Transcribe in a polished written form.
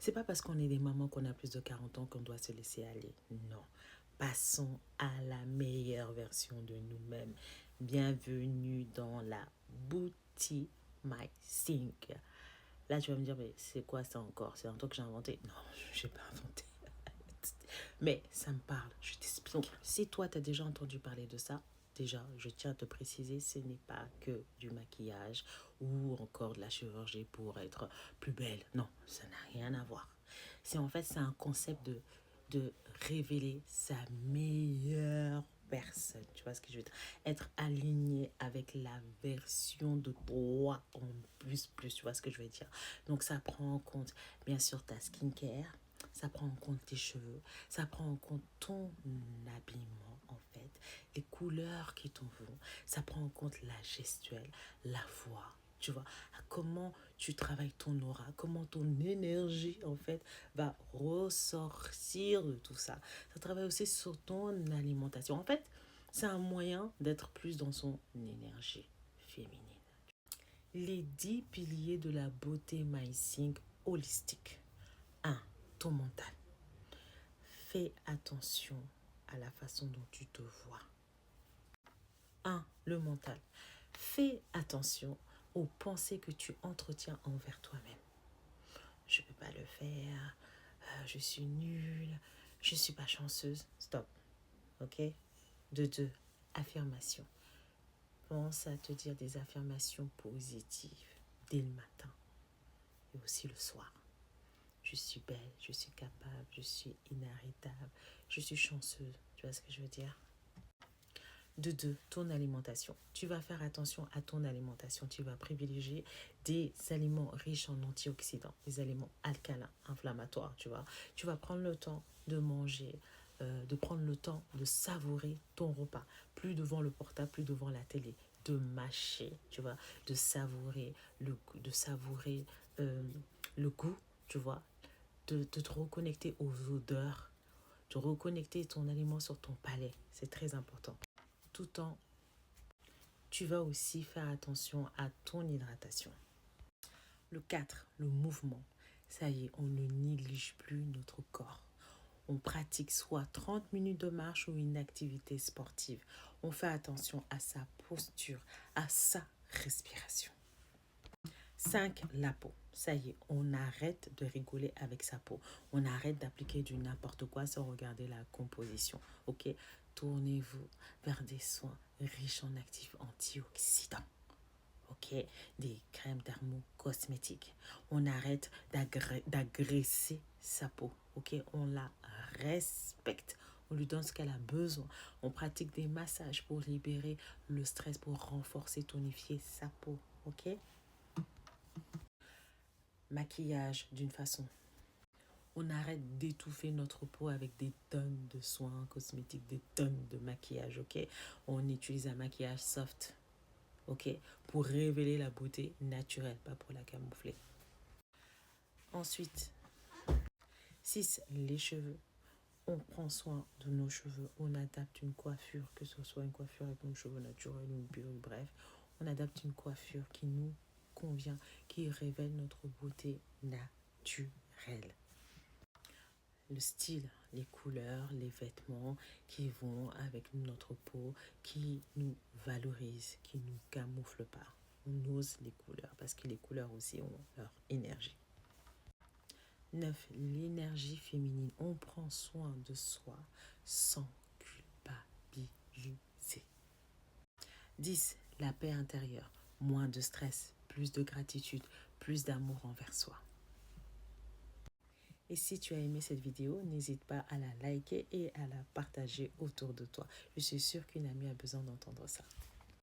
C'est pas parce qu'on est des mamans qu'on a plus de 40 ans qu'on doit se laisser aller. Non. Passons à la meilleure version de nous-mêmes. Bienvenue dans la boutique My Sink. Là, tu vas me dire, mais c'est quoi ça encore? C'est un truc que j'ai inventé? Non, je n'ai pas inventé. Mais ça me parle, je t'explique. Donc, si toi, tu as déjà entendu parler de ça, déjà, je tiens à te préciser, ce n'est pas que du maquillage ou encore de la chirurgie pour être plus belle. Non, ça n'a rien à voir. C'est un concept de révéler sa meilleure personne. Tu vois ce que je veux dire? Être aligné avec la version de toi en plus. Tu vois ce que je veux dire? Donc, ça prend en compte, bien sûr, ta skincare. Ça prend en compte tes cheveux, ça prend en compte ton habillement en fait, les couleurs qui t'en vont, ça prend en compte la gestuelle, la voix, tu vois, comment tu travailles ton aura, comment ton énergie en fait va ressortir de tout ça. Ça travaille aussi sur ton alimentation. En fait, c'est un moyen d'être plus dans son énergie féminine. Les 10 piliers de la beauté MySync holistique. 1. Ton mental. Fais attention à la façon dont tu te vois. 1. Le mental. Fais attention aux pensées que tu entretiens envers toi-même. Je ne peux pas le faire, je suis nulle, je ne suis pas chanceuse. Stop. Ok? De 2. Affirmation. Pense à te dire des affirmations positives dès le matin et aussi le soir. Je suis belle, je suis capable, je suis inarrêtable, je suis chanceuse. Tu vois ce que je veux dire? De 2, ton alimentation. Tu vas faire attention à ton alimentation. Tu vas privilégier des aliments riches en antioxydants, des aliments alcalins, inflammatoires, tu vois. Tu vas prendre le temps de manger, de prendre le temps de savourer ton repas. Plus devant le portable, plus devant la télé. De mâcher, tu vois, de savourer le goût, tu vois, de te reconnecter aux odeurs, de reconnecter ton aliment sur ton palais. C'est très important. Tout en, tu vas aussi faire attention à ton hydratation. Le 4, le mouvement. Ça y est, on ne néglige plus notre corps. On pratique soit 30 minutes de marche ou une activité sportive. On fait attention à sa posture, à sa respiration. 5. La peau. Ça y est, on arrête de rigoler avec sa peau. On arrête d'appliquer du n'importe quoi sans regarder la composition. Ok? Tournez-vous vers des soins riches en actifs antioxydants. Ok? Des crèmes dermo-cosmétiques. On arrête d'agresser sa peau. Ok? On la respecte. On lui donne ce qu'elle a besoin. On pratique des massages pour libérer le stress, pour renforcer, tonifier sa peau. Ok? Maquillage d'une façon. On arrête d'étouffer notre peau avec des tonnes de soins cosmétiques, des tonnes de maquillage, ok? On utilise un maquillage soft, ok? Pour révéler la beauté naturelle, pas pour la camoufler. Ensuite, 6. Les cheveux. On prend soin de nos cheveux, on adapte une coiffure, que ce soit une coiffure avec nos cheveux naturels ou une perruque, bref. On adapte une coiffure qui nous convient, qui révèle notre beauté naturelle. Le style, les couleurs, les vêtements qui vont avec notre peau, qui nous valorisent, qui ne nous camouflent pas. On ose les couleurs parce que les couleurs aussi ont leur énergie. 9. L'énergie féminine. On prend soin de soi sans culpabiliser. 10. La paix intérieure. Moins de stress, plus de gratitude, plus d'amour envers soi. Et si tu as aimé cette vidéo, n'hésite pas à la liker et à la partager autour de toi. Je suis sûre qu'une amie a besoin d'entendre ça.